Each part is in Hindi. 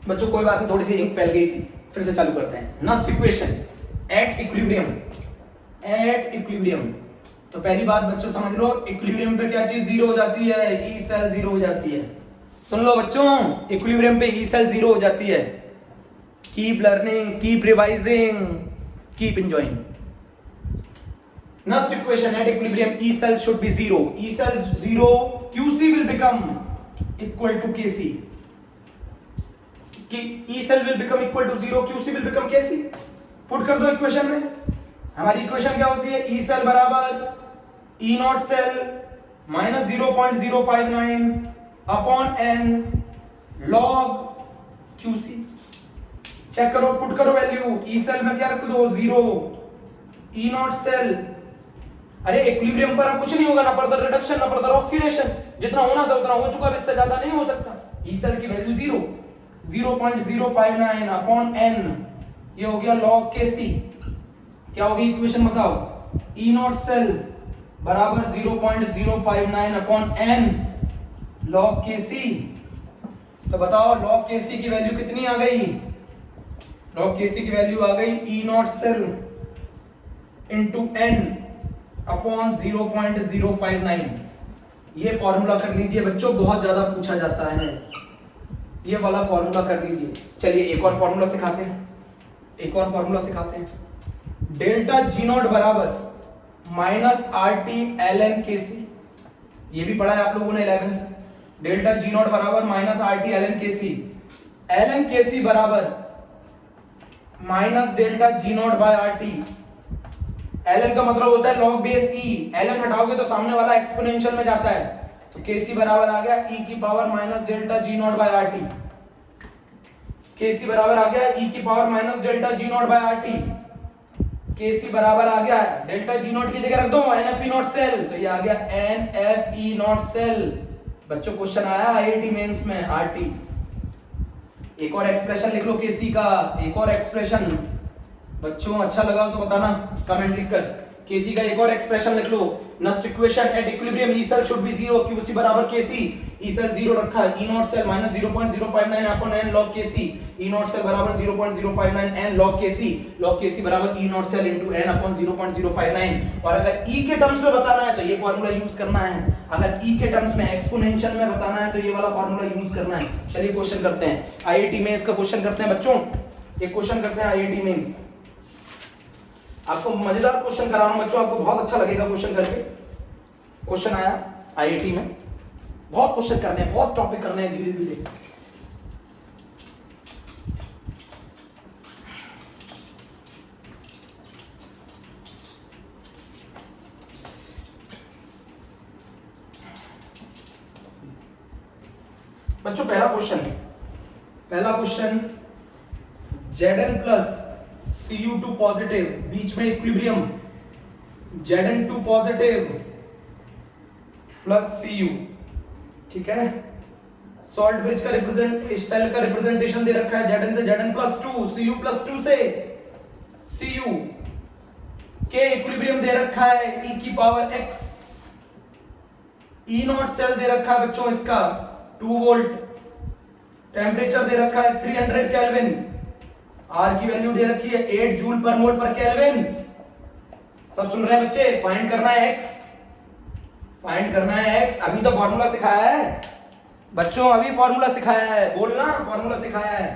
बच्चों कोई बात नहीं, थोड़ी सी इंक फैल गई थी, फिर से चालू करते हैं। Next equation at equilibrium. At equilibrium तो पहली बात बच्चों समझ लो, इक्विलिब्रियम पे क्या चीज जीरो हो जाती है? ई सेल जीरो हो जाती है। सुन लो बच्चों, इक्विलिब्रियम पे ई सेल जीरो हो जाती है। Keep learning, keep revising, keep enjoying. Next equation at equilibrium E cell should be zero. E cell zero, QC will become equal to KC. E cell will become equal to zero, QC will become KC. Put कर दो इक्वेशन में। हमारी इक्वेशन क्या होती है? ई सेल बराबर E naught cell minus 0.059 upon n log QC. Check करो, पुट करो वैल्यू। ई सेल में क्या रख दो? जीरो। ई नॉट सेल, अरे इक्विलिब्रियम पर अब कुछ नहीं होगा, ना फर्दर रिडक्शन ना फर्दर ऑक्सीडेशन। जितना होना था उतना हो चुका, इससे ज्यादा नहीं हो सकता। ई सेल की वैल्यू जीरो, 0.059 अपॉन एन, ये हो गया लॉग के सी। क्या होगी इक्वेशन बताओ? ई नॉट सेल बराबर 0.059 अपॉन एन लॉग के सी। तो बताओ लॉग के सी की वैल्यू कितनी आ गई? लॉग के सी की वैल्यू आ गई E naught cell into n upon 0.059। ये फॉर्मूला कर लीजिए बच्चों, बहुत ज्यादा पूछा जाता है, ये वाला फॉर्मूला कर लीजिए। चलिए एक और फॉर्मूला सिखाते हैं, एक और फॉर्मूला सिखाते हैं। डेल्टा जी नॉट बराबर minus R T L N K C, ये भी पढ़ा है आप लोगों ने 11th। डेल्टा जी नॉट बराबर minus R T L N K C. L N K C बराबर minus delta G naught by R T. L N का मतलब होता है log base E. L N हटाओगे तो सामने वाला एक्सपोनेंशियल में जाता है, तो के सी बराबर आ गया ई की power minus delta G naught by R T. K C बराबर आ गया ई की power minus delta G naught by R T. K C बराबर आ गया डेल्टा जी नॉट की जगह रख दो N F E naught cell, तो ये आ गया N F E naught cell. बच्चों क्वेश्चन आया आईआईटी मेंस में आरटी। एक और एक्सप्रेशन लिख लो केसी का, एक और एक्सप्रेशन। बच्चों अच्छा लगा तो बताना कमेंट लिखकर। केसी का एक और एक्सप्रेशन लिख लो। Next equation at equilibrium E cell should be zero, QC बराबर केसी। ई सेल जीरो रखा है, E naught cell minus 0.059 upon n log KC. E naught cell बराबर 0.059 n log KC. Log KC बराबर E naught cell into n upon 0.059। और अगर ई के टर्म्स में बताना है तो ये फार्मूला यूज करना है, अगर ई के टर्म्स में एक्सपोनेंशियल में बताना है तो ये वाला फार्मूला यूज करना है। चलिए क्वेश्चन करते हैं, आईआईटी मेंस का क्वेश्चन करते हैं बच्चों। एक क्वेश्चन करते हैं आईआईटी मेंस। आपको मजेदार क्वेश्चन करा रहा हूं बच्चों, आपको बहुत अच्छा लगेगा क्वेश्चन करके। क्वेश्चन आया आईआईटी में, बहुत क्वेश्चन करने हैं, बहुत टॉपिक करने हैं धीरे धीरे। बच्चों पहला question Zn plus Cu2 positive, बीच में equilibrium Zn2 positive plus Cu, ठीक है। सॉल्ट ब्रिज का सेल का रिप्रेजेंटेशन दे रखा है Zn से Zn प्लस 2, Cu प्लस 2 से Cu के इक्विलिब्रियम दे रखा है e की power x। E not cell दे रखा है बच्चों इसका 2 वोल्ट। टेम्परेचर दे रखा है 300 केल्विन। R की वैल्यू दे रखी है 8 जूल पर मोल पर केल्विन। सब सुन रहे हैं बच्चे? फाइंड करना है x, फाइंड करना है x। अभी तो फॉर्मूला सिखाया है बच्चों, अभी फॉर्मूला सिखाया है, बोलना फॉर्मूला सिखाया है।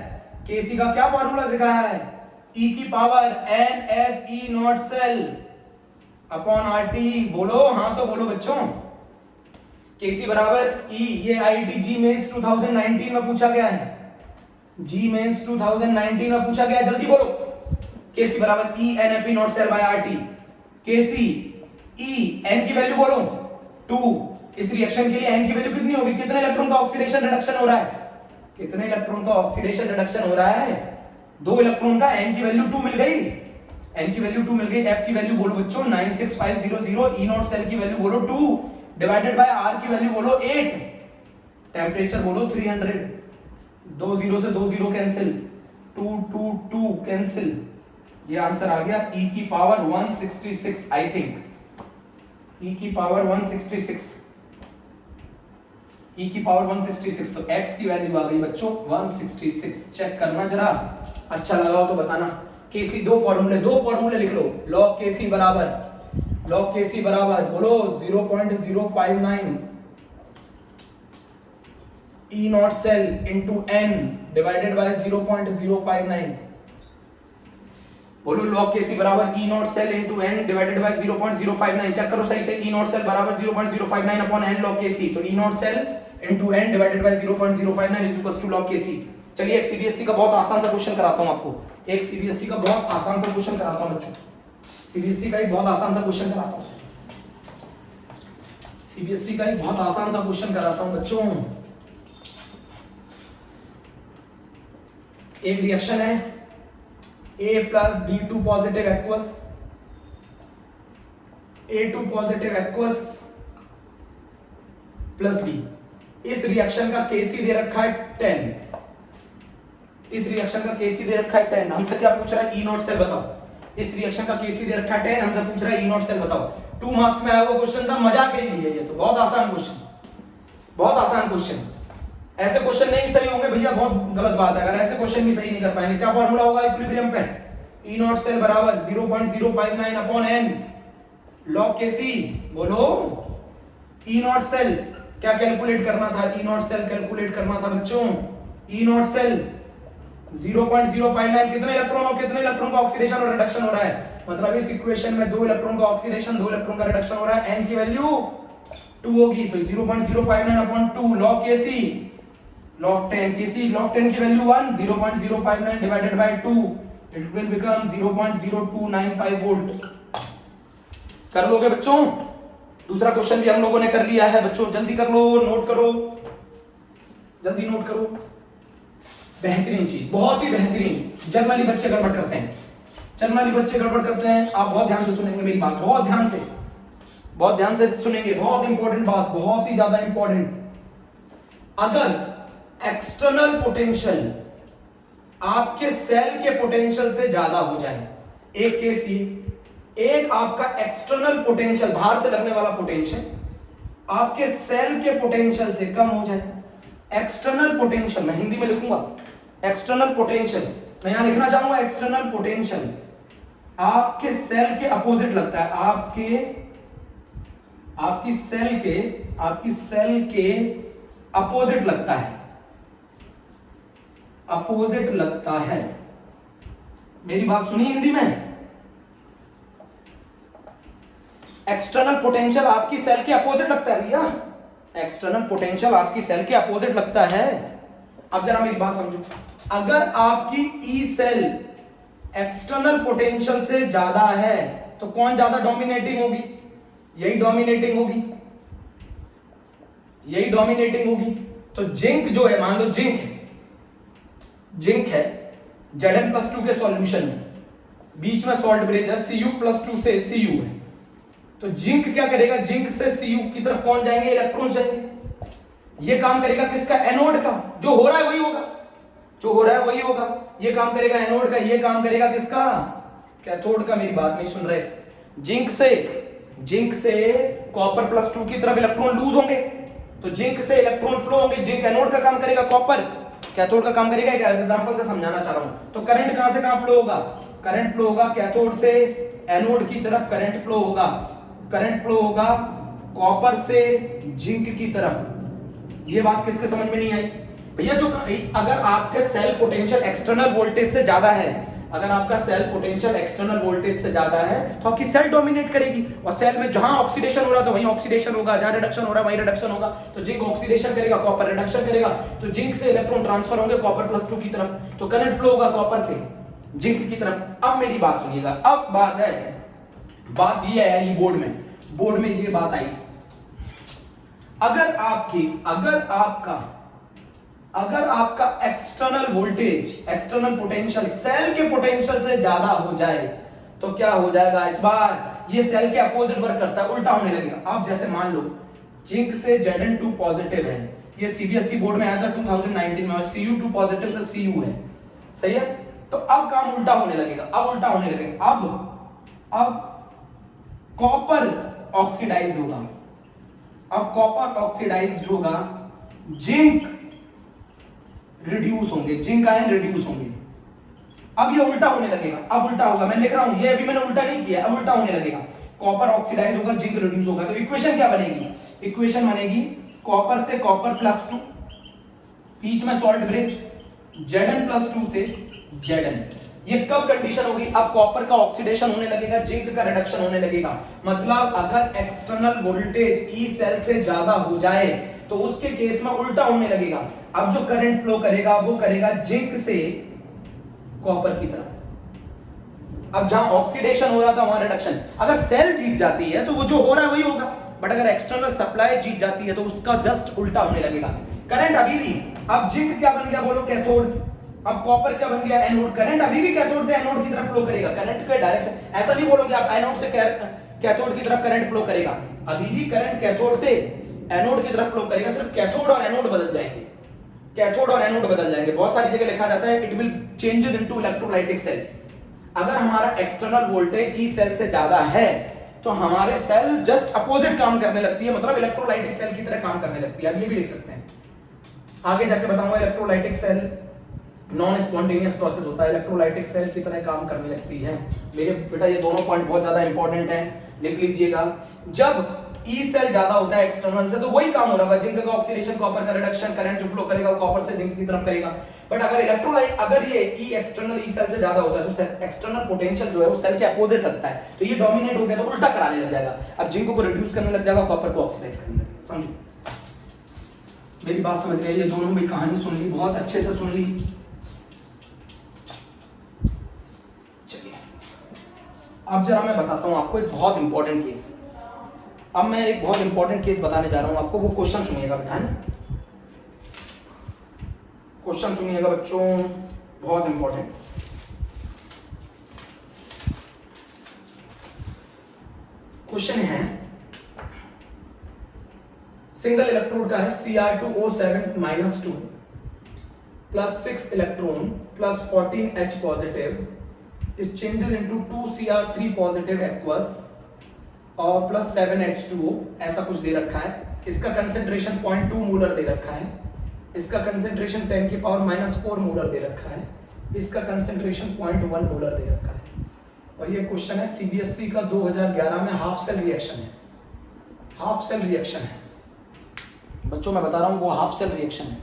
केसी का क्या फॉर्मूला सिखाया है? e की power n f e not cell upon RT। बोलो हाँ तो बोलो बच्चों। केसी बराबर e, ये आईआईटी जी मेंस 2019 में पूछा गया है, जी मेंस 2019 में पूछा गया है, जल्दी बोलो। केसी बराबर e n f e not cell by RT। KC e n की वैल्यू बोलो 2। इस रिएक्शन के लिए n की वैल्यू कितनी होगी? कितने इलेक्ट्रॉन का ऑक्सीडेशन रिडक्शन हो रहा है? कितने इलेक्ट्रॉन का ऑक्सीडेशन रिडक्शन हो रहा है? 2 इलेक्ट्रॉन का। n की वैल्यू 2 मिल गई, n की वैल्यू 2 मिल गई। f की वैल्यू बोलो बच्चों 96500। e नॉट सेल की वैल्यू बोलो 2 डिवाइडेड बाय r की वैल्यू बोलो 8। टेम्परेचर बोलो 300। 2 0 से 2 0 कैंसिल, 2 2 2 कैंसिल। ये आंसर आ गया e की पावर 166 आई थिंक, e की पावर 166। e की पावर 166, तो x की वैल्यू आ गई बच्चों 166। चेक करना जरा, अच्छा लगा हो तो बताना। केसी दो फॉर्मूले लिख लो। log केसी बराबर बोलो 0.059 E not cell into n divided by 0.059। बोलो log केसी बराबर E not cell into n divided by 0.059। Check करो सही से। E नॉट सेल बराबर 0.059 अपॉन n log केसी, तो E not cell into n divided by 0.059 is equal to log KC. चलिए एक सीबीएसई का बहुत आसान सा क्वेश्चन कराता हूं आपको। एक सीबीएसई का बहुत आसान सा क्वेश्चन कराता हूं बच्चों। सीबीएसई का एक बहुत आसान सा क्वेश्चन कराता हूं। सीबीएसई का एक बहुत आसान सा क्वेश्चन कराता हूं बच्चों। एक रिएक्शन है A plus B2 positive aqueous, A2 positive aqueous plus B। इस रिएक्शन का केसी दे रखा है 10। इस रिएक्शन का केसी दे रखा है 10। हमसे क्या पूछ रहा है? E नॉट सेल बताओ। इस रिएक्शन का केसी दे रखा है 10, हमसे पूछ रहा है E नॉट सेल बताओ। 2 मार्क्स में आया हुआ क्वेश्चन था, मजाक के लिए। ये तो बहुत आसान क्वेश्चन, बहुत आसान क्वेश्चन। ऐसे क्वेश्चन नहीं सही होंगे भैया, बहुत गलत बात है अगर ऐसे क्वेश्चन भी सही नहीं कर पाएंगे। क्या फॉर्मूला होगा इक्विलिब्रियम पे? E नॉट सेल बराबर 0.059 अपॉन n log केसी। बोलो E नॉट सेल क्या कैलकुलेट करना था? E नॉट सेल कैलकुलेट करना था बच्चों। E नॉट सेल 0.059 कितने इलेक्ट्रॉन का ऑक्सीडेशन और रिडक्शन हो रहा है? मतलब इस इक्वेशन में 2 इलेक्ट्रॉन का ऑक्सीडेशन 2 इलेक्ट्रॉन का रिडक्शन हो रहा है। n की वैल्यू 2 होगी, तो 0.059 अपॉन 2 log केसी log 10 केसी log 10 की value 1, 0.059 divided by 2 it will become 0.0295 volt. कर लोगे बच्चों? दूसरा क्वेश्चन भी हम लोगों ने कर लिया है बच्चों, जल्दी कर लो, नोट करो, जल्दी नोट करो। बेहतरीन चीज, बहुत ही बेहतरीन। जनरली बच्चे गड़बड़ करते हैं, जनरली बच्चे गड़बड़ करते हैं। आप बहुत ध्यान से सुनेंगे मेरी बात, बहुत ध्यान से सुनेंगे। बहुत इंपॉर्टेंट बात, बहुत ही ज्यादा इंपॉर्टेंट। अगर एक्सटर्नल पोटेंशियल आपके सेल के पोटेंशियल से ज्यादा हो जाए, एक केस ये, एक आपका एक्सटर्नल पोटेंशियल बाहर से लगने वाला पोटेंशियल आपके सेल के पोटेंशियल से कम हो जाए। एक्सटर्नल पोटेंशियल मैं हिंदी में लिखूंगा, एक्सटर्नल पोटेंशियल मैं यहां लिखना चाहूंगा। एक्सटर्नल पोटेंशियल आपके सेल के अपोजिट लगता है, आपकी सेल के अपोजिट लगता है, अपोजिट लगता है। मेरी बात सुनी हिंदी में? एक्सटर्नल पोटेंशियल आपकी सेल के अपोजिट लगता है भैया, एक्सटर्नल पोटेंशियल आपकी सेल के अपोजिट लगता है। अब जरा मेरी बात समझो, अगर आपकी ई सेल एक्सटर्नल पोटेंशियल से ज्यादा है तो कौन ज्यादा डोमिनेटिंग होगी? यही डोमिनेटिंग होगी, यही डोमिनेटिंग होगी। तो जिंक जो है, मान लो जिंक है Zn+2 के सॉल्यूशन में, बीच में सॉल्ट ब्रिज है, Cu+2 से Cu है, तो जिंक क्या करेगा? जिंक से Cu की तरफ कौन जाएंगे? इलेक्ट्रॉन जाएंगे। ये काम करेगा किसका? एनोड का। जो हो रहा है वही होगा, जो हो रहा है वही होगा। ये काम करेगा एनोड का, ये काम करेगा किसका? कैथोड का। मेरी बात नहीं सुन रहे। जिंक से Cu+2 की तरफ इलेक्ट्रॉन लूज होंगे, तो जिंक से इलेक्ट्रॉन फ्लो होंगे। जिंक एनोड का काम करेगा, कॉपर कैथोड का काम करेगा। एक एग्जांपल से समझाना चाह रहा हूं। तो करंट कहां से कहां फ्लो होगा? करंट फ्लो होगा कैथोड से एनोड की तरफ, करंट फ्लो होगा कॉपर से जिंक की तरफ। ये बात किसके समझ में नहीं आई भैया? जो अगर आपके सेल पोटेंशियल एक्सटर्नल वोल्टेज से ज्यादा है, अगर आपका सेल पोटेंशियल एक्सटर्नल वोल्टेज से ज्यादा है तो आपकी सेल डोमिनेट करेगी, और सेल में जहां ऑक्सीडेशन हो रहा है तो वहीं ऑक्सीडेशन होगा, जहां रिडक्शन हो रहा है वहीं रिडक्शन होगा। तो जिंक ऑक्सीडेशन करेगा, कॉपर रिडक्शन करेगा, तो जिंक से इलेक्ट्रॉन ट्रांसफर होंगे Cu+2 की तरफ, तो करंट फ्लो होगा कॉपर से जिंक की तरफ। अब मेरी बात सुनिएगा, अब बात ये है, ये बोर्ड में ये बात आई। अगर आपका external voltage, external potential cell के पोटेंशियल से ज्यादा हो जाए तो क्या हो जाएगा? इस बार ये सेल के अपोजिट वर्क करता है, उल्टा होने लगेगा। अब जैसे मान लो जिंक से Zn2 पॉजिटिव है, ये सीबीएसई बोर्ड में आया था 2019 में, और Cu2 पॉजिटिव से Cu है, सही है? तो अब काम उल्टा होने लगेगा, अब कॉपर ऑक्सीडाइज होगा, जिंक रिड्यूस होंगे, जिंक आयन रिड्यूस होंगे। अब ये उल्टा होने लगेगा, अब उल्टा होगा, मैं लिख रहा हूं ये अभी मैंने उल्टा नहीं किया, अब उल्टा होने लगेगा। कॉपर ऑक्सीडाइज होगा, जिंक रिड्यूस होगा, तो इक्वेशन क्या बनेगी? इक्वेशन बनेगी कॉपर से कॉपर +2, बीच में सॉल्ट ब्रिज, Zn+2 से Zn। ये कब कंडीशन होगी? अब कॉपर का ऑक्सीडेशन होने लगेगा, जिंक का रिडक्शन होने लगेगा। मतलब अगर एक्सटर्नल वोल्टेज ई सेल से ज्यादा हो जाए तो उसके केस में उल्टा होने लगेगा। अब जो करंट फ्लो करेगा वो करेगा जिंक से कॉपर की तरफ। अब जहां ऑक्सीडेशन हो रहा था वहां रिडक्शन। अगर सेल जीत जाती है तो वो जो हो रहा है वही होगा, बट अगर एक्सटर्नल सप्लाई जीत जाती है तो उसका जस्ट उल्टा होने लगेगा। करंट अभी भी, अब जिंक क्या बन गया बोलो? कैथोड। अब कॉपर क्या बन गया? एनोड। करंट अभी भी कैथोड से एनोड की तरफ फ्लो करेगा, करंट का डायरेक्शन ऐसा नहीं बोलोगे आप एनोड से कैथोड की तरफ करंट फ्लो करेगा। अभी भी करंट कैथोड से एनोड की तरफ फ्लो करेगा, सिर्फ कैथोड और एनोड बदल जाएंगे, कैथोड और एनोड बदल जाएंगे। बहुत सारी जगह लिखा जाता है it will changes into electrolytic cell. अगर हमारा एक्सटर्नल वोल्टेज ई सेल से ज्यादा है तो हमारे सेल जस्ट अपोजिट काम करने लगती है, मतलब इलेक्ट्रोलाइटिक सेल की तरह काम करने लगती है। अब ये भी लिख सकते हैं, आगे जाके बताऊंगा। Electrolytic cell non spontaneous process होता है, इलेक्ट्रोलाइटिक सेल की तरह काम करने लगती है। मेरे बेटा ये दोनों पॉइंट बहुत ज्यादा इंपॉर्टेंट हैं, लिख लीजिएगा। जब ई सेल ज्यादा होता है एक्सटर्नल से तो वही काम हो रहा है, जिंक का ऑक्सीडेशन, कॉपर का रिडक्शन, करंट जो फ्लो करेगा वो कॉपर से जिंक की तरफ करेगा। बट अगर इलेक्ट्रोलाइट, अगर ये ई एक्सटर्नल ई सेल से ज्यादा होता है तो एक्सटर्नल पोटेंशियल जो है वो सेल के अपोजिट लगता है, तो ये डोमिनेट हो गया तो उल्टा कराने लग जाएगा। अब जिंक को रिड्यूस करने लग जाएगा, कॉपर को ऑक्सीडाइज करने लगेगा। समझो मेरी बात समझ गए? ये दोनों भी कहानी सुन ली, बहुत अच्छे से सुन ली। चलिए अब जरा मैं बताता हूं आपको एक बहुत इंपॉर्टेंट केस। अब मैं एक बहुत इंपॉर्टेंट केस बताने जा रहा हूं आपको, वो क्वेश्चन सुनिएगा बेटा, है ना? क्वेश्चन सुनिएगा बच्चों, बहुत इंपॉर्टेंट। क्वेश्चन है, सिंगल इलेक्ट्रोड का है Cr2O7-2 plus 6 electron plus 14H positive is changes into 2Cr3 positive aqueous और प्लस 7H2O, ऐसा कुछ दे रखा है। इसका कंसेंट्रेशन 0.2 मोलर दे रखा है, इसका कंसेंट्रेशन 10⁻⁴ मोलर दे रखा है, इसका कंसेंट्रेशन 0.1 मोलर दे रखा है। और ये क्वेश्चन है सीबीएसई का 2011 में, हाफ सेल रिएक्शन है, हाफ सेल रिएक्शन है बच्चों, मैं बता रहा हूं वो हाफ सेल रिएक्शन है।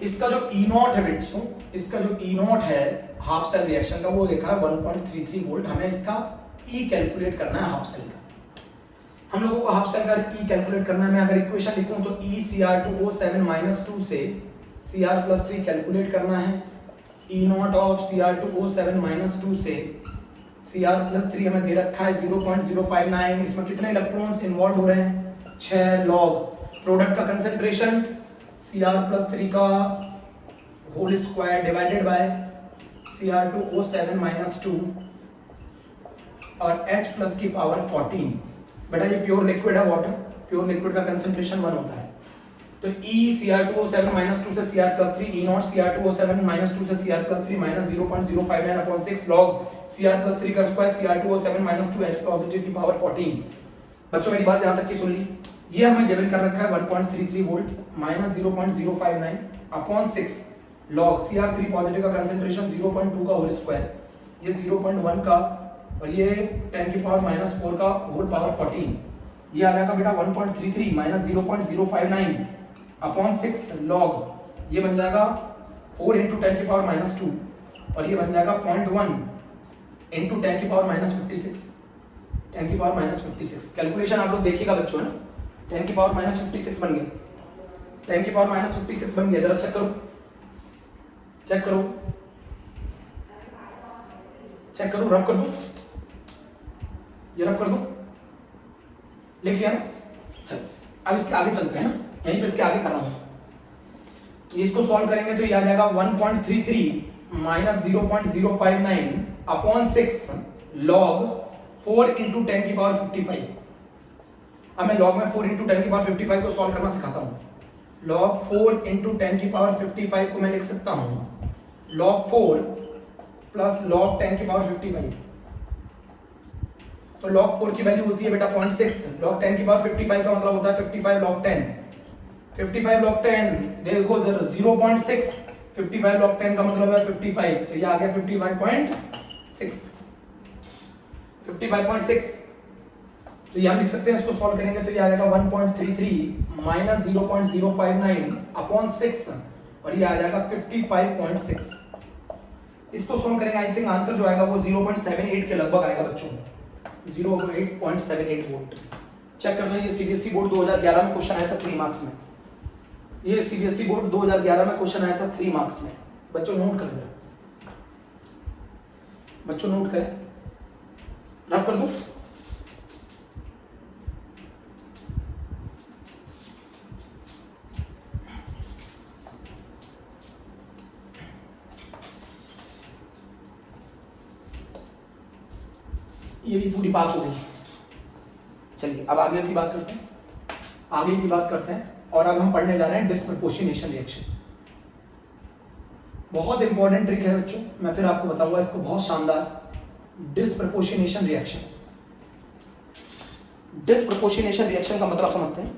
इसका जो ई नॉट है बच्चों, इसका जो ई नॉट है हाफ सेल रिएक्शन का वो लिखा है 1.33 वोल्ट। हमें इसका ई कैलकुलेट करना है हाफ सेल का। हम लोगों को हाफ सेल का ई कैलकुलेट करना है। मैं अगर इक्वेशन लिखूं तो ई Cr2O7-2 से Cr+3 कैलकुलेट करना है, ई नॉट ऑफ Cr2O7-2 से Cr+3 हमें दे रखा है 0.059। इसमें कितने इलेक्ट्रॉन्स इन्वॉल्व हो रहे हैं? 6 लॉग। प्रोडक्ट का कंसेंट्रेशन Cr+3 का whole square divided by Cr2O7-2 और H प्लस की पावर 14। बेटा ये प्योर लिक्विड है वाटर, प्योर लिक्विड का कंसेंट्रेशन 1 होता है। तो E Cr2O7-2 से Cr+3, E नॉट Cr2O7-2 से Cr+3 माइनस 0.059/6 लॉग Cr+3 का स्क्वायर Cr2O7-2 H पॉजिटिव की पावर 14। बच्चों मेरी बात यहां तक की सुन ली। ये हमें गिवन कर रखा है 1.33 volt minus 0.059/6 log Cr3 positive का कंसेंट्रेशन 0.2 का होल स्क्वायर, ये 0.1 का और ये 10⁻⁴ का होल पावर 14। ये आ जाएगा बेटा 1.33 माइनस 0.059/6 लॉग, ये बन जाएगा 4 × 10⁻⁻2 और ये बन जाएगा 0.1 × 10⁻⁻56 10⁻⁻56। कैलकुलेशन आप लोग देखिएगा बच्चों, है ना? 10⁻⁻56 बन गया, 10⁻⁻56 बन गया। जरा चेक करो, चेक करो, चेक करो, रफ कर दो, ये रफ कर दो, लिख लिया ना? चल अब इसके आगे चलते हैं ना, यहीं पे इसके आगे कर रहा हूं। इसको सॉल्व करेंगे तो ये आ जाएगा 1.33 माइनस 0.059/6 लॉग 4 × 10⁻55। अब मैं लॉग में 4 × 10⁻55 को सॉल्व करना सिखाता हूं। लॉग 4 × 10⁻55 को मैं लिख सकता हूं लॉग 4 प्लस लॉग 10⁻55। तो log 4 की वैल्यू होती है बेटा 0.6, log 10⁻55 का मतलब होता है 55 log 10, 55 log 10 देखो जरा 0.6, 55 log 10 का मतलब है 55, तो ये आ गया 55.6, 55.6। तो ये हम लिख सकते हैं, इसको सॉल्व करेंगे तो ये आ जाएगा 1.33 माइनस 0.059 अपॉन 6 और ये आ जाएगा 55.6। इसको सॉल्व करेंगे, आई थिंक आंसर जो आएगा वो 0.78 के लगभग आएगा बच्चों, 0.78 वोल्ट। चेक कर लो, ये सीबीएसई बोर्ड 2011 में क्वेश्चन आया था 3 मार्क्स में। ये सीबीएसई बोर्ड 2011 में क्वेश्चन आया था 3 मार्क्स में। बच्चों नोट कर लो, बच्चों नोट करें, रफ कर दो। ये भी पूरी बात हो गई। चलिए अब आगे की बात करते हैं, आगे की बात करते हैं। और अब हम पढ़ने जा रहे हैं डिस्प्रपोर्शनेशन रिएक्शन। बहुत इंपॉर्टेंट ट्रिक है बच्चों, मैं फिर आपको बताऊंगा इसको, बहुत शानदार। डिस्प्रपोर्शनेशन रिएक्शन, डिस्प्रपोर्शनेशन रिएक्शन का मतलब समझते हैं,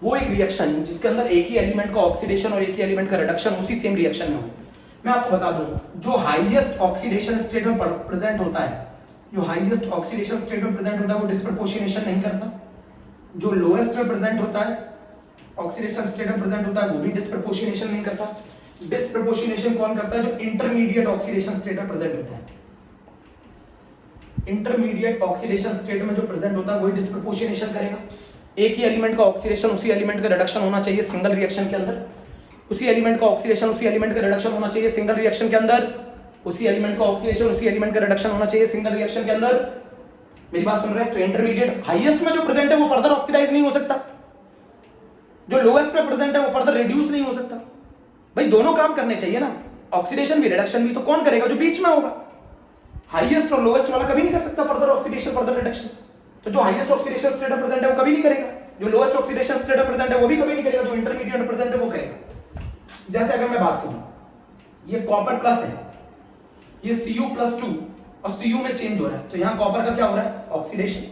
वो एक रिएक्शन जिसके अंदर एक ही एलिमेंट का ऑक्सीडेशन और एक ही एलिमेंट का रिडक्शन उसी सेम रिएक्शन में हो। मैं आपको बता दूं, जो हाईएस्ट ऑक्सीडेशन स्टेट में प्रेजेंट होता है, जो हाईएस्ट ऑक्सीडेशन स्टेट में प्रेजेंट होता है वो डिस्प्रपोर्शनेशन नहीं करता। जो लोएस्ट में प्रेजेंट होता है, ऑक्सीडेशन स्टेट में प्रेजेंट होता है, वो भी डिस्प्रपोर्शनेशन नहीं करता। डिस्प्रपोर्शनेशन कौन करता है? जो इंटरमीडिएट ऑक्सीडेशन स्टेट में प्रेजेंट होता है। इंटरमीडिएट ऑक्सीडेशन स्टेट में जो प्रेजेंट होता है वही डिस्प्रपोर्शनेशन करेगा। एक ही एलिमेंट का ऑक्सीडेशन उसी एलिमेंट का रिडक्शन होना चाहिए सिंगल रिएक्शन के अंदर, उसी एलिमेंट का ऑक्सीडेशन उसी एलिमेंट का रिडक्शन होना चाहिए सिंगल रिएक्शन के अंदर, उसी एलिमेंट का ऑक्सीडेशन उसी एलिमेंट का रिडक्शन होना चाहिए सिंगल रिएक्शन के अंदर। मेरी बात सुन रहे हैं? तो इंटरमीडिएट हाईएस्ट में जो प्रेजेंट है वो फर्दर ऑक्सीडाइज नहीं हो सकता, जो लोएस्ट में प्रेजेंट है वो फर्दर रिड्यूस नहीं हो सकता। भाई दोनों काम करने चाहिए ना, ऑक्सीडेशन भी रिडक्शन भी, तो कौन करेगा? जो बीच में होगा। हाईएस्ट और लोएस्ट वाला कभी नहीं कर सकता फर्दर ऑक्सीडेशन फर्दर रिडक्शन, तो जो हाईएस्ट ऑक्सीडेशन स्टेट में प्रेजेंट है वो कभी नहीं करेगा, जो लोएस्ट ऑक्सीडेशन स्टेट में प्रेजेंट है वो भी कभी नहीं करेगा, जो इंटरमीडिएट में प्रेजेंट है वो करेगा। जैसे अगर मैं बात करूं, ये कॉपर प्लस है, ये Cu+2 और Cu में चेंज हो रहा है, तो यहां कॉपर का क्या हो रहा है? ऑक्सीडेशन।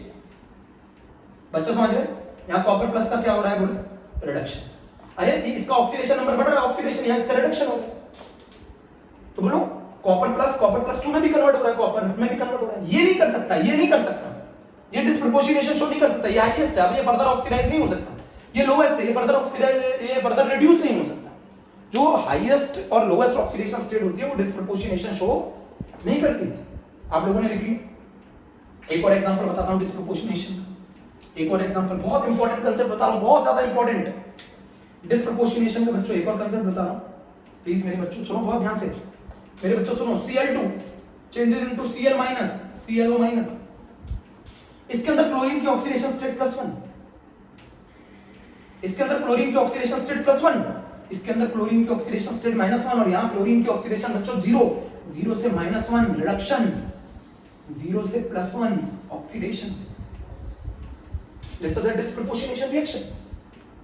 बच्चे समझ रहे? यहां कॉपर प्लस का क्या हो रहा है? बोलो रिडक्शन। अरे इसका ऑक्सीडेशन नंबर बढ़ रहा है, ऑक्सीडेशन, यहां इसका रिडक्शन हो रहा है, तो बोलो कॉपर प्लस 2 में भी कन्वर्ट हो रहा है, कॉपर में भी कन्वर्ट हो रहा है। ये नहीं कर सकता, ये नहीं कर सकता, ये डिस्प्रपोर्शनेशन शो नहीं कर सकता। ये हाईएस्ट है, ये फर्दर ऑक्सीडाइज नहीं हो सकता। ये लोएस्ट है, ये फर्दर ऑक्सीडाइज, ये फर्दर रिड्यूस नहीं हो सकता। जो हाईएस्ट और लोएस्ट ऑक्सीडेशन स्टेट होती है वो डिस्प्रपोर्शनेशन शो नहीं करती। आप लोगों ने लिख ली। एक और एग्जांपल बताता हूं डिस्प्रपोर्शनेशन, एक और एग्जांपल, बहुत इंपॉर्टेंट कांसेप्ट बता रहा हूं, बहुत ज्यादा इंपॉर्टेंट डिस्प्रपोर्शनेशन का बच्चों। एक और कांसेप्ट बता रहा हूं, प्लीज मेरे बच्चों सुनो बहुत ध्यान से, मेरे बच्चों सुनो। Cl2 changes into Cl-, ClO-, इसके अंदर क्लोरीन की ऑक्सीडेशन स्टेट +1, इसके अंदर क्लोरीन की ऑक्सीडेशन स्टेट +1, इसके अंदर क्लोरीन की ऑक्सीडेशन स्टेट -1, और यहां क्लोरीन की ऑक्सीडेशन बच्चों 0 से -1 रिडक्शन, 0 से +1 oxidation. This is a disproportionation reaction.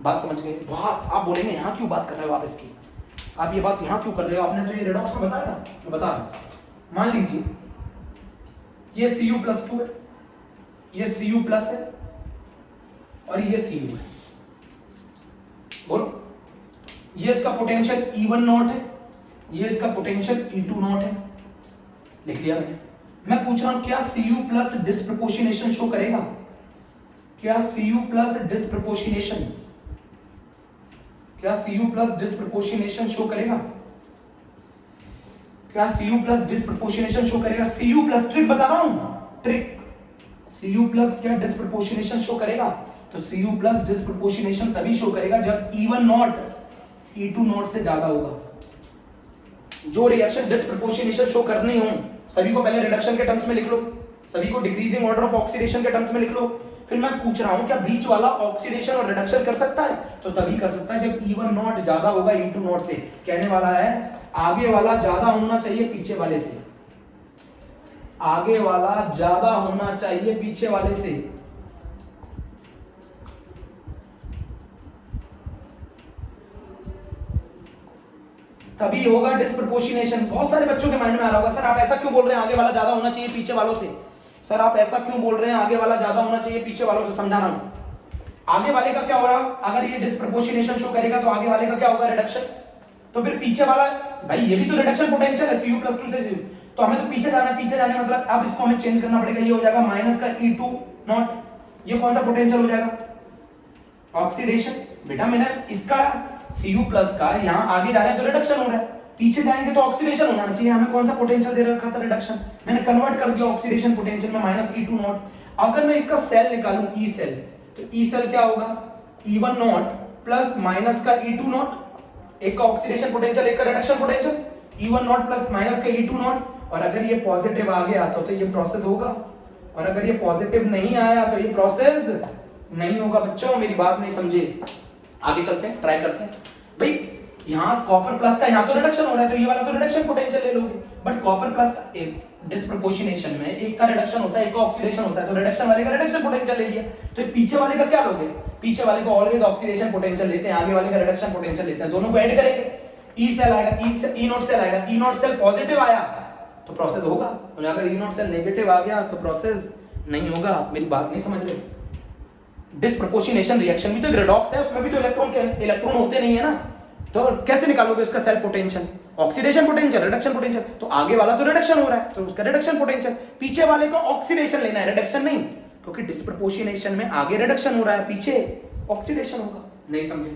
बात समझ गए? बहुत आप बोलेंगे यहां क्यों बात कर रहे हो आप इसकी, आप ये बात यहां क्यों कर रहे हो? आपने तो ये रेडॉक्स में बताया था, मैं बता रहा हूं। मान लीजिए ये Cu+2 है, ये Cu+ है और ये Cu है, बोलो ये इसका पोटेंशियल E1 है, ये इसका पोटेंशियल E2 है। लिख लिया मैंने। मैं पूछ रहा हूं क्या Cu+ डिस्प्रपोर्शनेशन शो करेगा? क्या Cu+ डिस्प्रपोर्शनेशन, क्या Cu+ डिस्प्रपोर्शनेशन शो करेगा? क्या Cu+ डिस्प्रपोर्शनेशन शो करेगा? Cu+, ट्रिक बता रहा हूं, ट्रिक। Cu+ क्या डिस्प्रपोर्शनेशन शो करेगा? तो Cu+ डिस्प्रपोर्शनेशन तभी शो करेगा जब E1 E2 से ज्यादा होगा। जो रिएक्शन डिस्प्रपोर्शनेशन शो करनी हो, सभी को पहले रिडक्शन के टर्म्स में लिख लो, सभी को डिक्रीजिंग ऑर्डर ऑफ ऑक्सीडेशन के टर्म्स में लिख लो। फिर मैं पूछ रहा हूं क्या बीच वाला ऑक्सीडेशन और रिडक्शन कर सकता है? तो तभी कर सकता है जब E1 ज्यादा होगा E2 से। कहने वाला है आगे वाला ज्यादा होना चाहिए पीछे वाले से, आगे वाला ज्यादा होना चाहिए पीछे वाले से। तभी होगा डिस्प्रपोर्शनेशन। बहुत सारे बच्चों के माइंड में आ रहा होगा सर आप ऐसा क्यों बोल रहे हैं आगे वाला ज्यादा होना चाहिए पीछे वालों से? सर आप ऐसा क्यों बोल रहे हैं आगे वाला ज्यादा होना चाहिए पीछे वालों से? समझा रहा हूं। आगे वाले का क्या होगा, अगर ये डिस्प्रपोर्शनेशन शो करेगा तो आगे वाले का क्या होगा, रिडक्शन। तो फिर पीछे वाला, भाई ये भी तो रिडक्शन पोटेंशियल है, Cu + 2 से Cu, तो हमें तो पीछे जाना है, पीछे जाने मतलब अब इसको हमें चेंज करना पड़ेगा, ये हो जाएगा माइनस का E2 नॉट, ये कौन सा पोटेंशियल हो जाएगा, ऑक्सीडेशन। बेटा मैंने इसका Cu+ का यहाँ आगे जा रहे हैं तो रिडक्शन हो रहा है, पीछे जाएंगे तो ऑक्सीडेशन होना चाहिए, हमें कौन सा पोटेंशियल दे रखा था, रिडक्शन, मैंने कन्वर्ट कर दिया ऑक्सीडेशन पोटेंशियल में माइनस E2 नॉट। अगर मैं इसका सेल निकालूं ई सेल, तो ई सेल क्या होगा, E1 नॉट प्लस माइनस का E2 नॉट, एक का ऑक्सीडेशन पोटेंशियल एक का reduction potential, E1 not plus minus का E2 नॉट। और अगर ये पॉजिटिव आ गया तो ये प्रोसेस होगा, और अगर ये पॉजिटिव नहीं आया तो ये प्रोसेस नहीं होगा। बच्चों मेरी बात नहीं समझे, आगे चलते हैं, ट्राई करते हैं। भाई यहाँ कॉपर प्लस का यहाँ तो रिडक्शन हो रहा है, तो ये वाला तो रिडक्शन पोटेंशियल ले लोगे, बट कॉपर प्लस का एक डिस्प्रपोर्शनेशन में एक का रिडक्शन होता है एक का ऑक्सीडेशन होता है, तो रिडक्शन वाले का रिडक्शन पोटेंशियल ले लिया, तो पीछे वाले का क्या लोगे, पीछे वाले को ऑलवेज ऑक्सीडेशन पोटेंशियल लेते हैं, आगे वाले का रिडक्शन पोटेंशियल लेते हैं, दोनों को ऐड करेंगे, ई सेल आएगा, ई नॉट सेल आएगा, ई नॉट सेल पॉजिटिव आया तो प्रोसेस होगा, और अगर ई नॉट सेल नेगेटिव आ गया तो प्रोसेस नहीं होगा। मेरी बात नहीं समझ रहे, डिस्प्रपोर्शनेशन रिएक्शन भी तो एक रेडॉक्स है, उसमें भी तो इलेक्ट्रॉन होते नहीं है ना, तो कैसे निकालोगे उसका cell potential, oxidation potential reduction potential, तो आगे वाला तो रिडक्शन हो रहा है तो उसका रिडक्शन पोटेंशियल, पीछे वाले को ऑक्सीडेशन लेना है, रिडक्शन नहीं, क्योंकि डिस्प्रपोर्शनेशन में आगे रिडक्शन हो रहा है पीछे ऑक्सीडेशन होगा। नहीं समझे,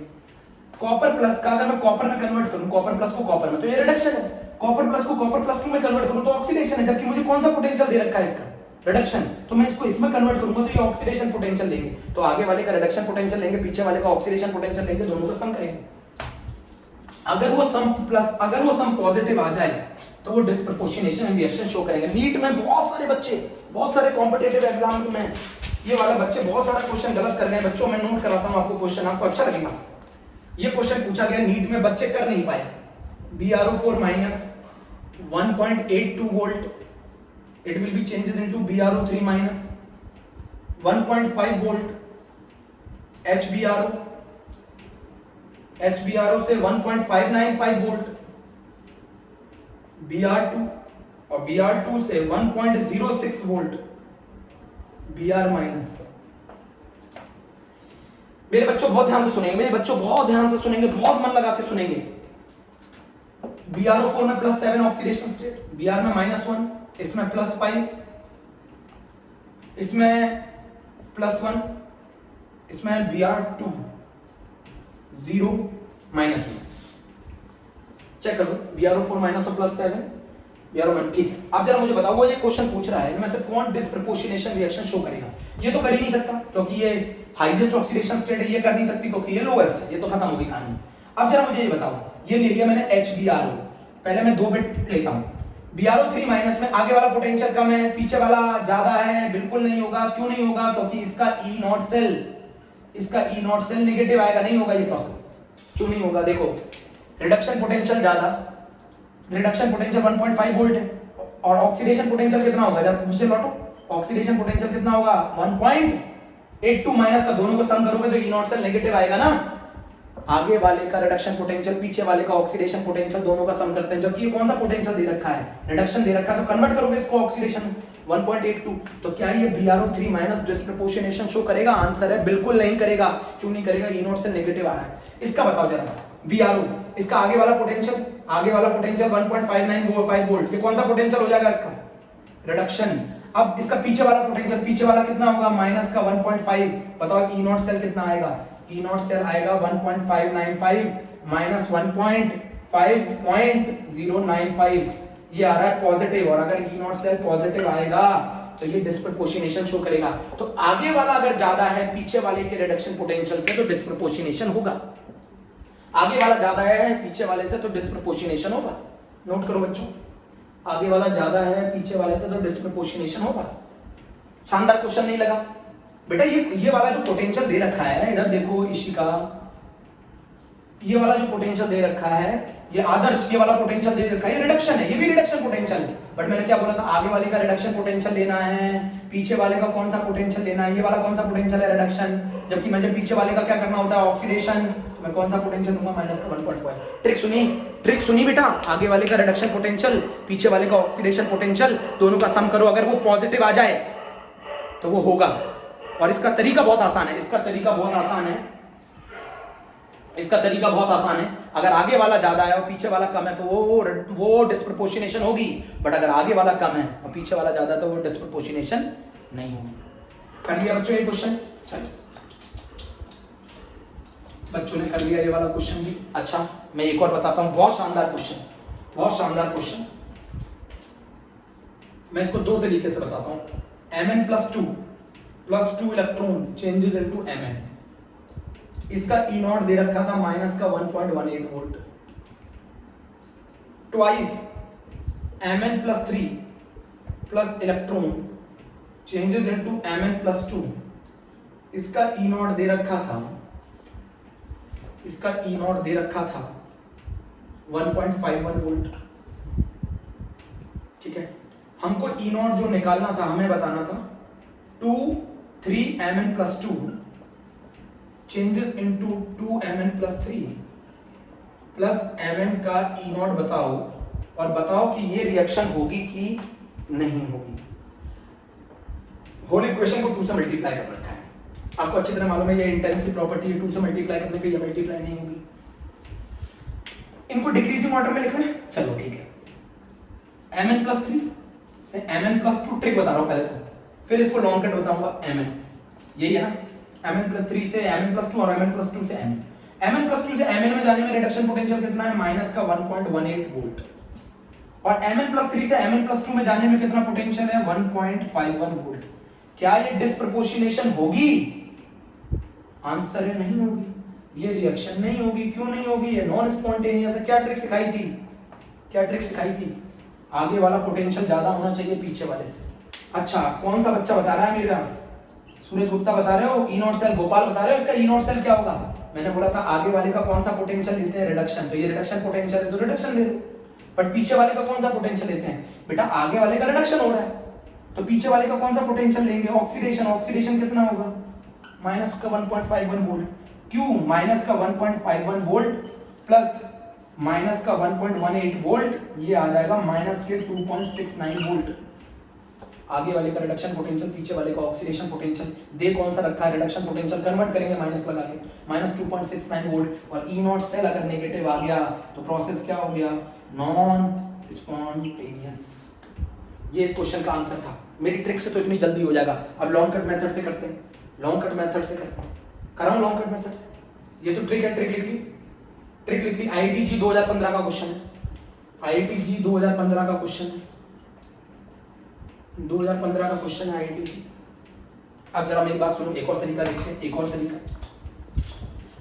कॉपर प्लस का अगर मैं कॉपर में कन्वर्ट करूं, कॉपर प्लस को कॉपर में, तो ये रिडक्शन है, कॉपर प्लस को कॉपर प्लस 2 में कन्वर्ट करूं तो ऑक्सीडेशन है, जबकि मुझे कौन सा पोटेंशियल दे रखा है इसका, रिडक्शन, तो मैं इसको इसमें कन्वर्ट करूंगा तो ये ऑक्सीडेशन पोटेंशियल देंगे, तो आगे वाले का रिडक्शन पोटेंशियल लेंगे, पीछे वाले का ऑक्सीडेशन पोटेंशियल लेंगे, दोनों का सम करेंगे। अगर वो सम पॉजिटिव आ जाए तो वो डिस्प्रपोर्शनेशन रिएक्शन शो करेंगे। नीट में बहुत सारे बच्चे, बहुत सारे कॉम्पिटिटिव एग्जाम में ये वाला बच्चे बहुत सारा क्वेश्चन गलत कर रहे हैं। बच्चों मैं नोट कराता हूं आपको क्वेश्चन, आपको अच्छा लगेगा। ये क्वेश्चन पूछा गया नीट में, बच्चे कर नहीं पाए। BrO4 minus 1.82 volt, it will be changes into BrO3 minus 1.5 volt, HBRO से 1.595 वोल्ट, Br2 और Br2 से 1.06 वोल्ट, Br माइनस। मेरे बच्चों बहुत ध्यान से सुनेंगे, बहुत मन लगा के सुनेंगे। BrO4 में +7 ऑक्सीडेशन स्टेट, Br में -1, इसमें +5, इसमें +1, इसमें Br2 0 -1, चेक करो BrO4 माइनस और +7 BrO माइनस। ठीक है, अब जरा मुझे बताओ, वो ये क्वेश्चन पूछ रहा है इनमें से कौन डिस्प्रपोर्शनेशन रिएक्शन शो करेगा। ये तो कर ही नहीं सकता क्योंकि ये हाईएस्ट ऑक्सीडेशन स्टेट है, ये कर नहीं सकती क्योंकि ये लोएस्ट है, ये तो खत्म हो गई कहानी। अब जरा मुझे ये बताओ, ये ले लिया मैंने HBRO, पहले मैं 2 बिट लेता हूं। BrO3 माइनस में आगे वाला पोटेंशियल कम है, पीछे वाला ज्यादा है, बिल्कुल नहीं होगा। क्यों नहीं होगा? क्योंकि इसका E नॉट सेल नेगेटिव आएगा, नहीं होगा ये प्रोसेस। क्यों नहीं होगा? देखो रिडक्शन पोटेंशियल ज्यादा, रिडक्शन पोटेंशियल 1.5 वोल्ट है और ऑक्सीडेशन पोटेंशियल कितना होगा? जब पीछे लौटो, ऑक्सीडेशन पोटेंशियल कितना होगा? 1.82 माइनस का दोनों को सम करोगे तो E नॉट सेल नेगेटिव आएगा ना। आगे वाले का रिडक्शन पोटेंशियल, पीछे वाले का ऑक्सीडेशन पोटेंशियल, दोनों का सम करते हैं। जबकि ये कौन सा पोटेंशियल दे रखा है? रिडक्शन दे रखा है, तो कन्वर्ट करोगे इसको ऑक्सीडेशन 1.82। तो क्या ये BrO3 माइनस डिस्प्रपोर्शनेशन शो करेगा? आंसर है बिल्कुल नहीं करेगा। क्यों नहीं करेगा? E नॉट सेल नेगेटिव आ रहा है। इसका बताओ जरा, BrO इसका आगे वाला पोटेंशियल 1.595 वोल्ट, ये कौन सा पोटेंशियल हो जाएगा इसका? रिडक्शन। अब इसका पीछे वाला पोटेंशियल, पीछे वाला कितना होगा? माइनस का 1.5। बताओ E नॉट सेल कितना आएगा? E नॉट सेल आएगा 1.595 माइनस 1.5.095, ये आ रहा है पॉजिटिव। और अगर E नॉट सेल पॉजिटिव आएगा तो ये डिस्प्रपोर्शनेशन शो करेगा। तो आगे वाला अगर ज्यादा है पीछे वाले के रिडक्शन पोटेंशियल से तो डिस्प्रपोर्शनेशन होगा। आगे वाला ज्यादा है पीछे वाले से तो डिस्प्रपोर्शनेशन होगा। नोट करो बच्चों, आगे वाला ज्यादा है पीछे वाले से तो डिस्प्रपोर्शनेशन होगा। शानदार क्वेश्चन नहीं लगा बेटा? ये वाला जो पोटेंशियल दे रखा है, इधर देखो इशिका, ये वाला जो पोटेंशियल दे रखा है, ये आदर्श, ये वाला पोटेंशियल दे रखा है, ये रिडक्शन है, ये भी रिडक्शन पोटेंशियल है। बट मैंने क्या बोला था? आगे वाले का रिडक्शन पोटेंशियल लेना है, पीछे वाले का कौन सा पोटेंशियल लेना है? ये वाला कौन सा पोटेंशियल है? रिडक्शन। जबकि मुझे पीछे वाले का क्या करना होता है? ऑक्सीडेशन। तो मैं कौन सा पोटेंशियल दूंगा? माइनस का 1.5। ट्रिक सुनी बेटा? आगे वाले का रिडक्शन पोटेंशियल, पीछे वाले का ऑक्सीडेशन पोटेंशियल, दोनों का सम करो। अगर वो पॉजिटिव आ जाए तो वो होगा, और इसका तरीका बहुत आसान है, इसका तरीका बहुत आसान है। अगर आगे वाला ज्यादा है और पीछे वाला कम है तो वो डिस्प्रपोर्शनेशन होगी, बट अगर आगे वाला कम है और पीछे वाला ज्यादा है तो वो डिस्प्रपोर्शनेशन नहीं होगी। कर लिया बच्चों ये क्वेश्चन? चलो बच्चों ने कर लिया ये वाला क्वेश्चन भी। अच्छा मैं एक और बताता हूं, बहुत शानदार क्वेश्चन। मैं इसको दो तरीके से बताता हूं। Mn+2 electron changes into Mn। इसका E0 दे रखा था माइनस का 1.18 volt, twice Mn+3 plus electron changes into Mn+2। इसका E0 दे रखा था 1.51 वोल्ट। ठीक है, हमको E0 जो निकालना था, हमें बताना था 3 Mn+2 changes into 2 Mn+3 plus Mn का E0 बताओ, और बताओ कि ये रिएक्शन होगी कि नहीं होगी। होल इक्वेशन को 2 से मल्टीप्लाई कर रखा है, आपको अच्छी तरह मालूम है ये इंटेंसिव प्रॉपर्टी है, 2 से मल्टीप्लाई करने पे ये मल्टीप्लाई नहीं होगी। इनको डिक्रीजिंग ऑर्डर में लिखना है, चलो ठीक है। Mn+3 से Mn+2 ट्रिक बता रहा हूं पहले तो, फिर इसको लॉन्ग कट बताऊंगा। Mn यही है ना, Mn+3 से Mn+2 और Mn+2 से Mn। Mn+2 से Mn में जाने में रिडक्शन पोटेंशियल कितना है? माइनस का 1.18 वोल्ट। और Mn+3 से Mn+2 में जाने में कितना पोटेंशियल है? 1.51 वोल्ट। क्या ये डिस्प्रपोर्शनेशन होगी? आंसर है नहीं होगी, ये रिएक्शन नहीं होगी। क्यों नहीं होगी? ये नॉन स्पॉन्टेनियस है। क्या ट्रिक सिखाई थी? आगे वाला पोटेंशियल ज्यादा होना चाहिए पीछे वाले से। अच्छा कौन सा बच्चा बता रहा है? मेरा सूरज गुप्ता बता रहे हो, E0 सेल गोपाल बता रहे हो, इसका E0 सेल क्या होगा? मैंने बोला था आगे वाले का कौन सा पोटेंशियल लेते हैं? रिडक्शन। तो ये रिडक्शन पोटेंशियल है तो रिडक्शन ले लो। बट पीछे वाले का कौन सा पोटेंशियल लेते हैं? बेटा आगे वाले का रिडक्शन हो रहा है तो पीछे वाले का कौन सा पोटेंशियल लेंगे? ऑक्सीडेशन। ऑक्सीडेशन कितना होगा? माइनस का 1.51 वोल्ट। क्यों? माइनस का 1.51 वोल्ट प्लस माइनस का 1.18 वोल्ट, ये आ जाएगा माइनस के 2.69 वोल्ट। आगे वाले का रिडक्शन पोटेंशियल, पीछे वाले का ऑक्सीडेशन पोटेंशियल। दे कौन सा रखा है? Reduction potential. कन्वर्ट करेंगे माइनस लगा के, माइनस 2.69 वोल्ट। और E0 सेल अगर नेगेटिव आ गया तो प्रोसेस क्या हो गया? Non spontaneous. ये इस क्वेश्चन का आंसर था। मेरी ट्रिक से तो इतनी जल्दी हो जाएगा। अब लॉन्ग कट मेथड से करते हैं, कराऊं लॉन्ग कट मेथड से। ये तो ट्रिक है, ट्रिक लिख ली। IITG 2015 का क्वेश्चन है, IITG 2015 का क्वेश्चन है, 2015 का क्वेश्चन है IITG। अब जरा मेरी बात सुनो, एक और तरीका देखिए, एक और तरीका।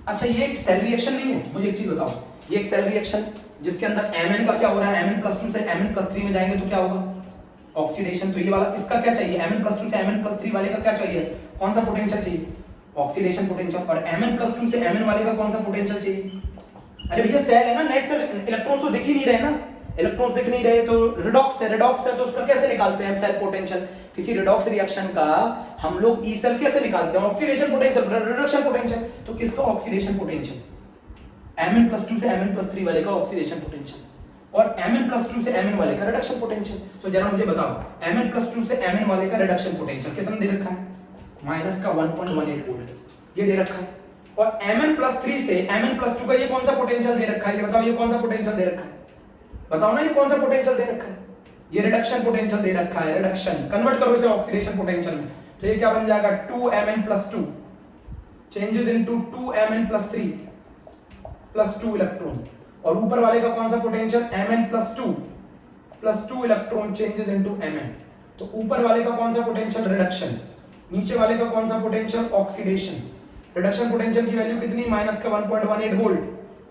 अच्छा ये एक सेल रिएक्शन नहीं है, मुझे एक चीज बताओ, ये एक सेल रिएक्शन जिसके अंदर Mn का क्या हो रहा है? Mn+2 से Mn+3 में जाएंगे तो क्या होगा? ऑक्सीडेशन। तो ये वाला इसका क्या चाहिए? Mn+2 से Mn+3 वाले का क्या चाहिए? कौन सा पोटेंशियल चाहिए? Oxidation potential. और Mn+2 से Mn वाले का कौन सा पोटेंशियल चाहिए? अरे भैया सेल है ना, नेट सेल, इलेक्ट्रॉन्स तो दिख ही नहीं रहे ना, इलेक्ट्रॉन्स दिख नहीं रहे तो रिडॉक्स है तो उसका कैसे निकालते हैं हम सेल पोटेंशियल? किसी रिडॉक्स रिएक्शन का हम लोग ई सेल कैसे निकालते हैं? Oxidation potential, reduction potential. तो किसका ऑक्सीडेशन पोटेंशियल? Mn+2 से Mn+3 वाले का ऑक्सीडेशन पोटेंशियल और Mn+2 से Mn वाले का रिडक्शन पोटेंशियल। तो जरा मुझे बताओ Mn+2 से Mn वाले का रिडक्शन पोटेंशियल कितना दे रखा है? माइनस का 1.18 वोल्ट ये दे रखा है। और Mn+3 से Mn+2 का ये कौन सा पोटेंशियल दे रखा है? ये बताओ, ये कौन सा पोटेंशियल दे रखा है? बताओ ना, ये कौन सा पोटेंशियल दे रखा है? ये रिडक्शन पोटेंशियल दे रखा है, रिडक्शन। कन्वर्ट करो इसे ऑक्सीडेशन पोटेंशियल में, तो ये क्या बन जाएगा? 2Mn+2 changes into 2Mn+3 plus 2 electron. और ऊपर वाले का कौन सा potential? Mn+2 plus 2 electron changes into Mn। तो ऊपर वाले का कौन सा पोटेंशियल? रिडक्शन। नीचे वाले का कौन सा पोटेंशियल? ऑक्सीडेशन। रिडक्शन पोटेंशियल की वैल्यू कितनी? माइनस का 1.18 वोल्ट।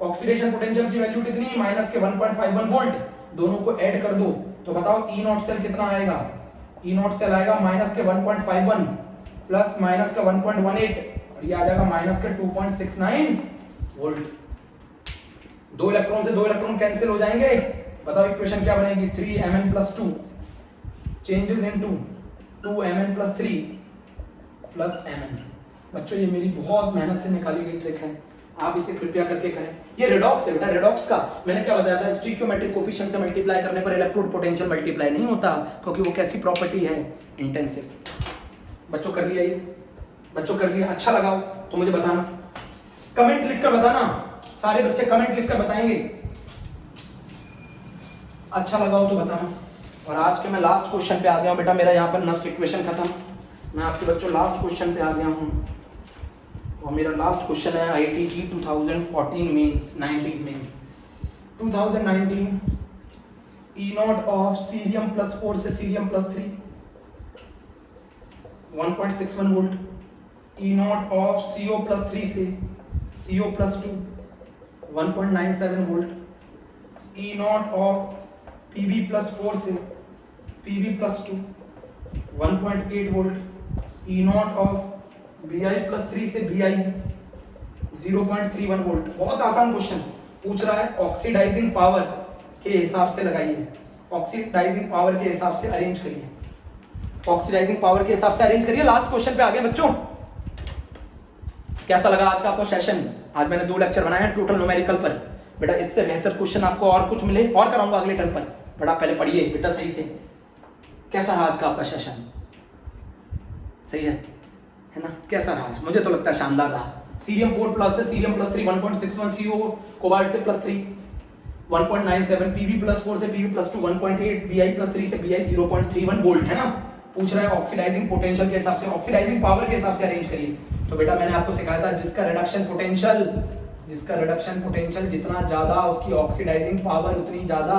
ऑक्सीडेशन पोटेंशियल की वैल्यू कितनी? माइनस के 1.51 वोल्ट। दोनों को ऐड कर दो तो बताओ E0 सेल कितना आएगा? E0 सेल आएगा माइनस के 1.51 प्लस माइनस का 1.18 और ये आ जाएगा माइनस के 2.69 वोल्ट। दो इलेक्ट्रॉन से दो इलेक्ट्रॉन कैंसिल हो जाएंगे। बताओ इक्वेशन क्या बनेगी? 3Mn+2 changes into 2Mn+3 plus Mn। बच्चों ये मेरी बहुत मेहनत से निकाली गई ट्रिक है, आप इसे कृपया करके करें। ये रिडॉक्स है बेटा, रिडॉक्स का मैंने क्या बताया था? स्टिकियोमेट्रिक कोफिशिएंट से मल्टीप्लाई करने पर इलेक्ट्रोड पोटेंशियल मल्टीप्लाई नहीं होता, क्योंकि वो कैसी प्रॉपर्टी है? इंटेंसिव। बच्चों कर लिया ये? बच्चों कर लिया, अच्छा लगा हो तो मुझे बताना, कमेंट लिखकर बताना, सारे बच्चे कमेंट लिखकर बताएंगे, अच्छा लगा हो तो बताना। और आज के मैं लास्ट क्वेश्चन पे आ गया हूँ बेटा, मेरा यहाँ पर नस्ट इक्वेशन खत्म, मैं आपके बच्चों लास्ट क्वेश्चन पे आ गया हूँ। और मेरा लास्ट क्वेश्चन है IIT 2014 mains 19 mains 2019 E naught of cerium +4 से cerium +3 1.61 volt, E naught of CO+3 से CO+2 1.97 volt, E naught of PB+4 से PB+2 1.8 volt, E naught of Bi+3 से Bi 0.31 वोल्ट। बहुत आसान क्वेश्चन पूछ रहा है, ऑक्सीडाइजिंग पावर के हिसाब से लगाइए, ऑक्सीडाइजिंग पावर के हिसाब से अरेंज करिए, ऑक्सीडाइजिंग पावर के हिसाब से अरेंज करिए। लास्ट क्वेश्चन पे आ गए बच्चों। कैसा लगा आज का आपको सेशन? आज मैंने 2 लेक्चर बनाए हैं टोटल न्यूमेरिकल पर। बेटा इससे बेहतर क्वेश्चन आपको और कुछ मिले और कराऊंगा अगले टर्म पर। बेटा पहले पढ़िए बेटा सही से। कैसा रहा आज का आपका सेशन? सही है ना? कैसा रहा? मुझे तो लगता है शानदार रहा। सीरियम 4+ से सीरियम +3 1.61, CO कोबाल्ट से +3 1.97, PB+4 से PB+2 1.8, Bi+3 से Bi 0.31 वोल्ट है ना। पूछ रहा है ऑक्सीडाइजिंग पोटेंशियल के हिसाब से, ऑक्सीडाइजिंग पावर के हिसाब से अरेंज करिए। तो बेटा मैंने आपको सिखाया था जिसका रिडक्शन पोटेंशियल जितना ज्यादा उसकी ऑक्सीडाइजिंग पावर उतनी ज्यादा,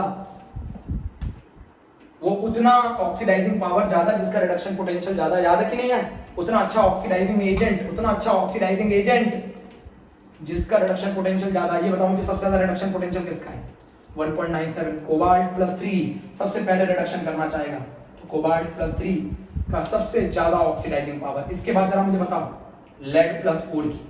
वो उतना ऑक्सीडाइजिंग पावर ज्यादा जिसका रिडक्शन पोटेंशियल ज्यादा। याद है कि नहीं है? उतना अच्छा ऑक्सीडाइजिंग एजेंट जिसका रिडक्शन पोटेंशियल ज्यादा। ये बताओ मुझे सबसे ज्यादा रिडक्शन पोटेंशियल किसका है? 1.97। कोबाल्ट +3 सबसे पहले रिडक्शन करना चाहेगा, तो कोबाल्ट +3 का सबसे ज्यादा ऑक्सीडाइजिंग पावर। इसके बाद जरा मुझे बताओ लेड +4 की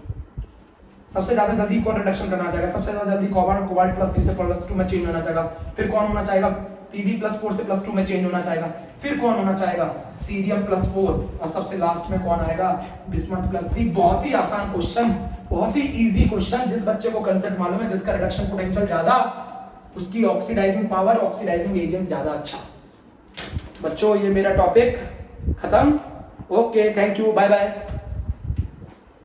सबसे ज्यादा जल्दी कौन रिडक्शन करना चाहेगा? सबसे ज्यादा जल्दी कोबाल्ट +3 से +2 में चेंज होना चाहेगा। फिर कौन होना चाहेगा? PB+4 से +2 में चेंज होना चाहेगा। फिर कौन होना चाहेगा? सीरियम +4। और सबसे लास्ट में कौन आएगा? बिस्मथ +3। बहुत ही आसान क्वेश्चन, बहुत ही इजी क्वेश्चन। जिस बच्चे को कंसेप्ट मालूम है, जिसका रिडक्शन पोटेंशियल ज्यादा, उसकी ऑक्सीडाइजिंग पावर, ऑक्सीडाइजिंग एजेंट ज्यादा अच्छा। बच्चों ये मेरा टॉपिक खत्म। Okay, thank you, bye bye.